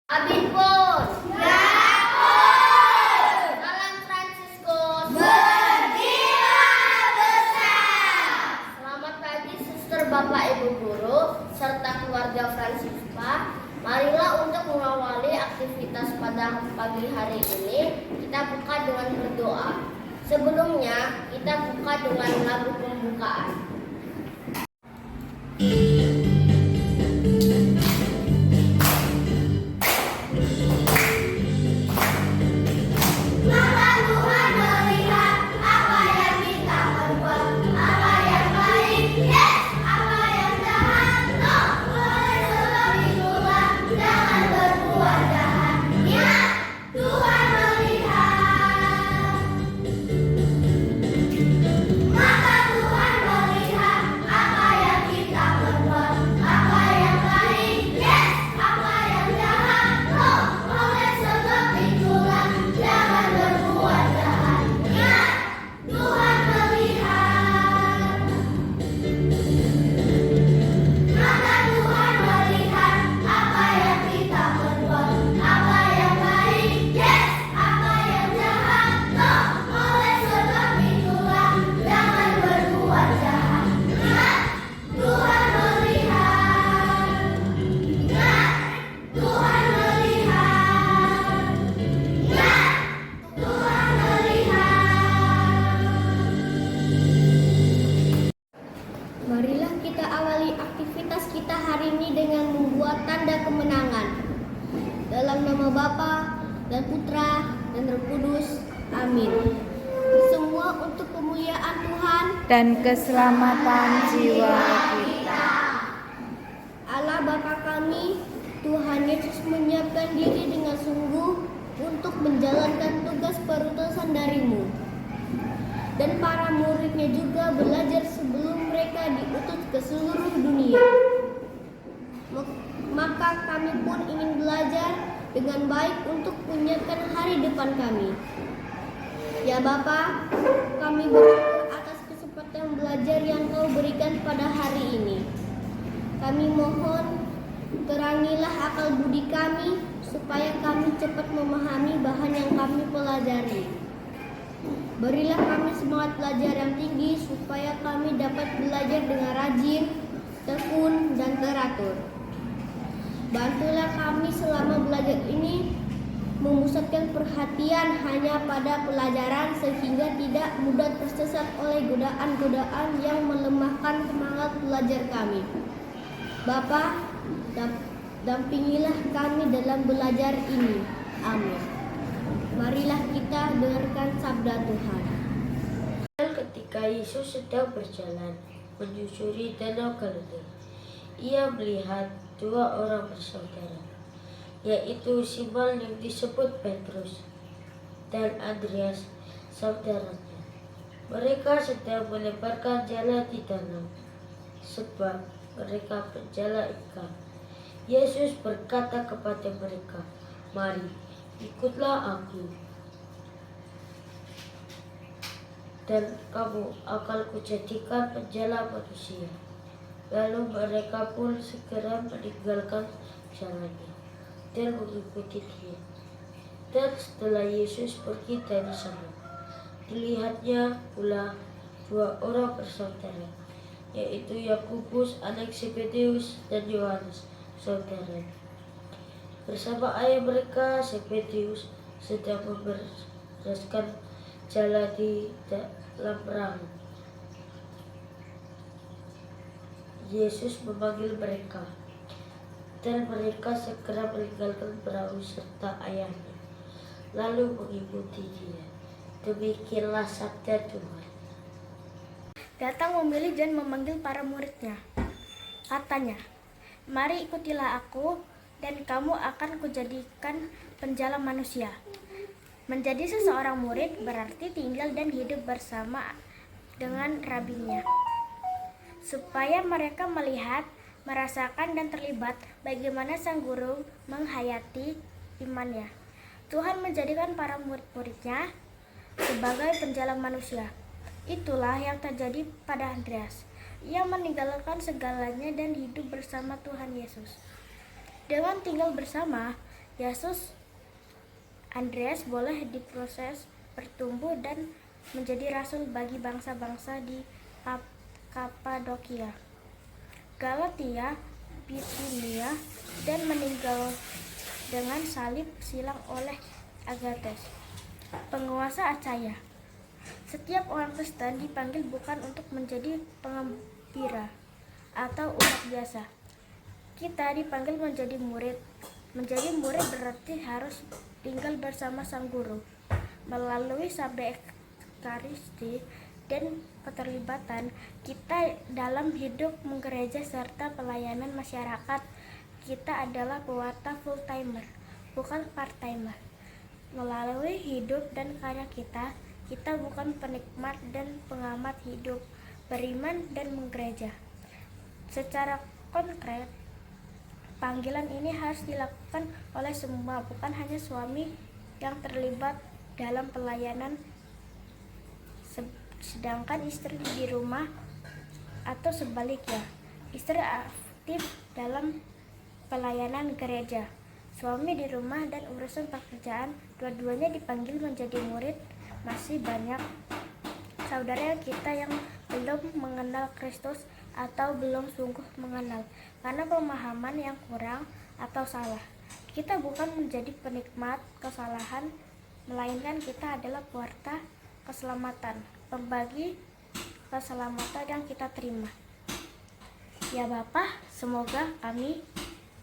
Abipun, Salam Fransiskus, berjiwa besar. Selamat pagi suster, bapak, ibu guru, serta keluarga Fransispa. Marilah untuk mengawali aktivitas pada pagi hari ini, kita buka dengan berdoa. Sebelumnya, kita buka dengan lagu pembukaan. Marilah kita awali aktivitas kita hari ini dengan membuat tanda kemenangan. Dalam nama Bapa dan Putra dan Roh Kudus. Amin. Semua untuk kemuliaan Tuhan dan keselamatan jiwa kita. Allah Bapa kami, Tuhan Yesus menyiapkan diri dengan sungguh untuk menjalankan tugas perutusan dari-Mu. Dan para muridnya juga belajar sebelum mereka diutus ke seluruh dunia. Maka kami pun ingin belajar dengan baik untuk menyiapkan hari depan kami. Ya Bapa, kami bersyukur atas kesempatan belajar yang Kau berikan pada hari ini. Kami mohon terangilah akal budi kami supaya kami cepat memahami bahan yang kami pelajari. Berilah kami semangat belajar yang tinggi supaya kami dapat belajar dengan rajin, tekun, dan teratur. Bantulah kami selama belajar ini memusatkan perhatian hanya pada pelajaran sehingga tidak mudah tersesat oleh godaan-godaan yang melemahkan semangat belajar kami. Bapa, dampingilah kami dalam belajar ini. Amin. Marilah kita dengarkan sabda Tuhan. Ketika Yesus sedang berjalan menyusuri danau Galilea, ia melihat dua orang bersaudara, yaitu Simon yang disebut Petrus dan Andreas saudaranya. Mereka sedang melebarkan jala di danau, sebab mereka penjala ikan. Yesus berkata kepada mereka, "Mari, ikutlah aku, dan kamu akan kujadikan penjala manusia." Lalu mereka pun segera meninggalkan jalannya dan mengikuti dia. Dan setelah Yesus pergi dari sana, dilihatnya pula dua orang bersaudara, yaitu Yakobus anak Zebedeus dan Yohanes saudaranya. Bersama ayah mereka, Zebedeus sedang membereskan jala di dalam perahu. Yesus memanggil mereka, dan mereka segera meninggalkan perahu serta ayahnya, lalu mengikuti dia. Demikianlah sabda Tuhan. Datang memilih dan memanggil para muridnya. Katanya, "Mari ikutilah aku, dan kamu akan kujadikan penjala manusia." Menjadi seseorang murid berarti tinggal dan hidup bersama dengan rabinya, supaya mereka melihat, merasakan, dan terlibat bagaimana sang guru menghayati imannya. Tuhan menjadikan para murid-muridnya sebagai penjala manusia. Itulah yang terjadi pada Andreas. Ia meninggalkan segalanya dan hidup bersama Tuhan Yesus. Dengan tinggal bersama, Yesus Andreas boleh diproses bertumbuh dan menjadi rasul bagi bangsa-bangsa di Kapadokia, Galatia, Bitinia, dan meninggal dengan salib silang oleh Agates, penguasa Acaya. Setiap orang Kristen dipanggil bukan untuk menjadi pengembira atau umat biasa. Kita dipanggil menjadi murid. Menjadi murid berarti harus tinggal bersama Sang Guru. Melalui sabda Ekaristi dan keterlibatan kita dalam hidup menggereja serta pelayanan masyarakat, kita adalah pewarta full-timer, bukan part-timer. Melalui hidup dan karya kita bukan penikmat dan pengamat hidup, beriman dan menggereja. Secara konkret, panggilan ini harus dilakukan oleh semua, bukan hanya suami yang terlibat dalam pelayanan, sedangkan istri di rumah, atau sebaliknya, istri aktif dalam pelayanan gereja, suami di rumah dan urusan pekerjaan. Dua-duanya dipanggil menjadi murid. Masih banyak saudara kita yang belum mengenal Kristus atau belum sungguh mengenal karena pemahaman yang kurang atau salah. Kita bukan menjadi penikmat kesalahan, melainkan kita adalah pewarta keselamatan, pembagi keselamatan yang kita terima. Ya Bapa, semoga kami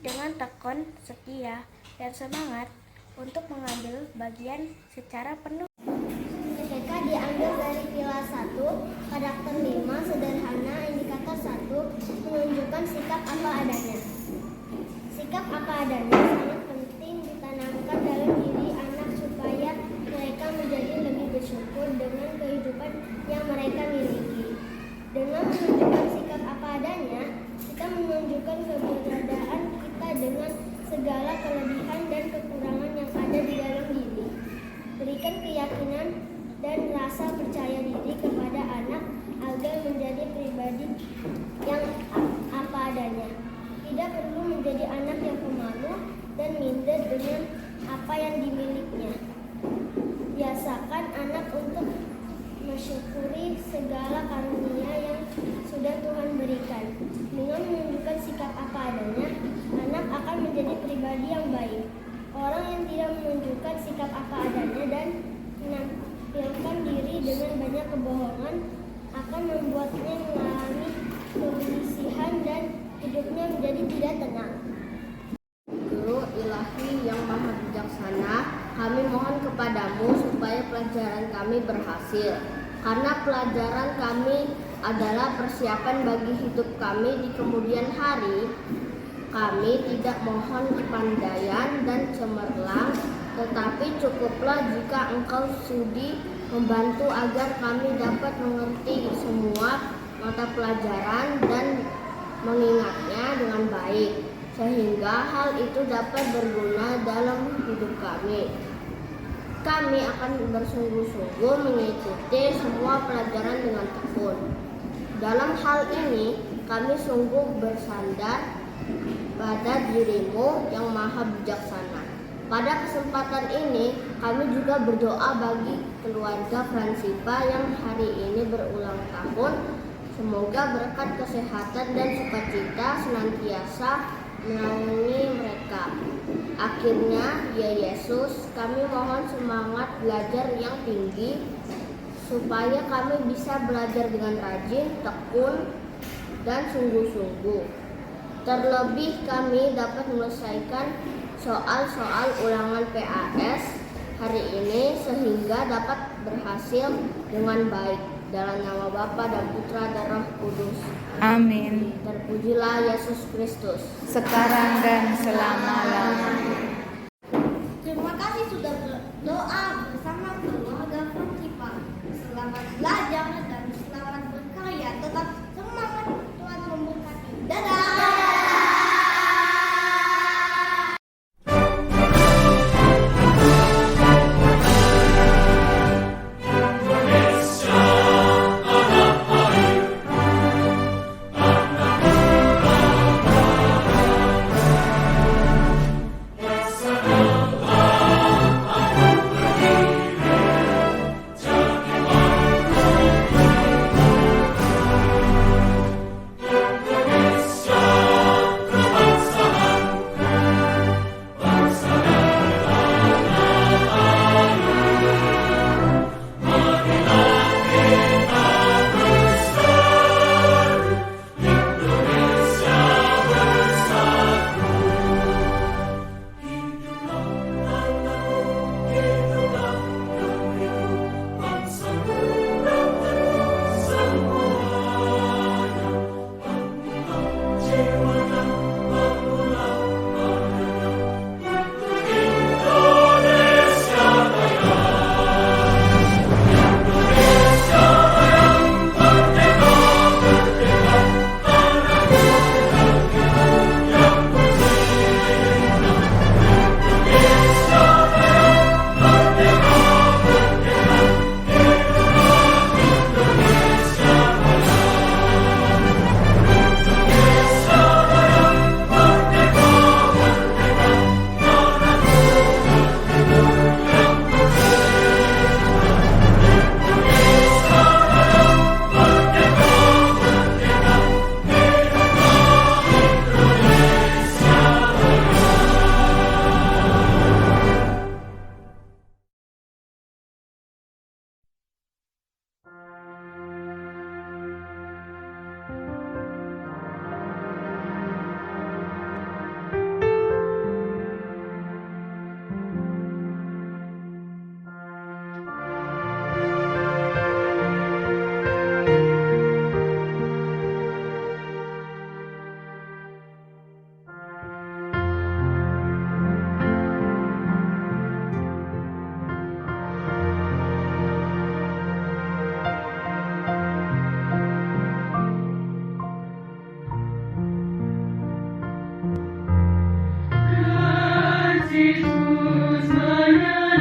dengan tekun, setia, dan semangat untuk mengambil bagian secara penuh. TPK diambil dari Pilar 1, karakter 5, sederhana, indikator 1, menunjukkan sikap apa adanya. Sikap apa adanya sangat penting ditanamkan dalam diri anak supaya mereka menjadi lebih bersyukur dengan kehidupan yang mereka miliki. Dengan menunjukkan sikap apa adanya, kita menunjukkan keberadaan kita dengan segala kelebihan dan kekurangan yang ada di dalam diri. Berikan keyakinan dan rasa percaya diri kepada anak agar menjadi pribadi yang apa adanya. Tidak perlu menjadi anak yang pemalu dan minder dengan apa yang dimilikinya. Biasakan anak untuk mensyukuri segala karunia yang sudah Tuhan berikan. Dengan menunjukkan sikap apa adanya, anak akan menjadi pribadi yang baik. Orang yang tidak menunjukkan sikap apa adanya dan menampilkan diri dengan banyak kebohongan akan membuatnya mengalami kegelisahan dan hidupnya menjadi tidak tenang. Guru ilahi yang maha bijaksana, kami mohon kepadamu supaya pelajaran kami berhasil. Karena pelajaran kami adalah persiapan bagi hidup kami di kemudian hari. Kami tidak mohon kepandaian dan cemerlang, tetapi cukuplah jika Engkau sudi membantu agar kami dapat mengerti semua mata pelajaran dan mengingatnya dengan baik, sehingga hal itu dapat berguna dalam hidup kami. Kami akan bersungguh-sungguh mengikuti semua pelajaran dengan tekun. Dalam hal ini, kami sungguh bersandar pada diri-Mu yang maha bijaksana. Pada kesempatan ini, kami juga berdoa bagi keluarga Fransipa yang hari ini berulang tahun. Semoga berkat kesehatan dan sukacita senantiasa menaungi mereka. Akhirnya, ya Yesus, kami mohon semangat belajar yang tinggi, supaya kami bisa belajar dengan rajin, tekun, dan sungguh-sungguh. Terlebih kami dapat menyelesaikan soal-soal ulangan PAS hari ini sehingga dapat berhasil dengan baik. Dalam nama Bapa dan Putra dan Roh Kudus. Amin. Terpujilah Yesus Kristus. Sekarang dan selama-lamanya. Terima kasih sudah berdoa bersama keluarga Fransipa. Selamat belajar dan selamat berkarya. Tetap semangat, Tuhan memberkati. Dadah. Yes,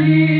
Hari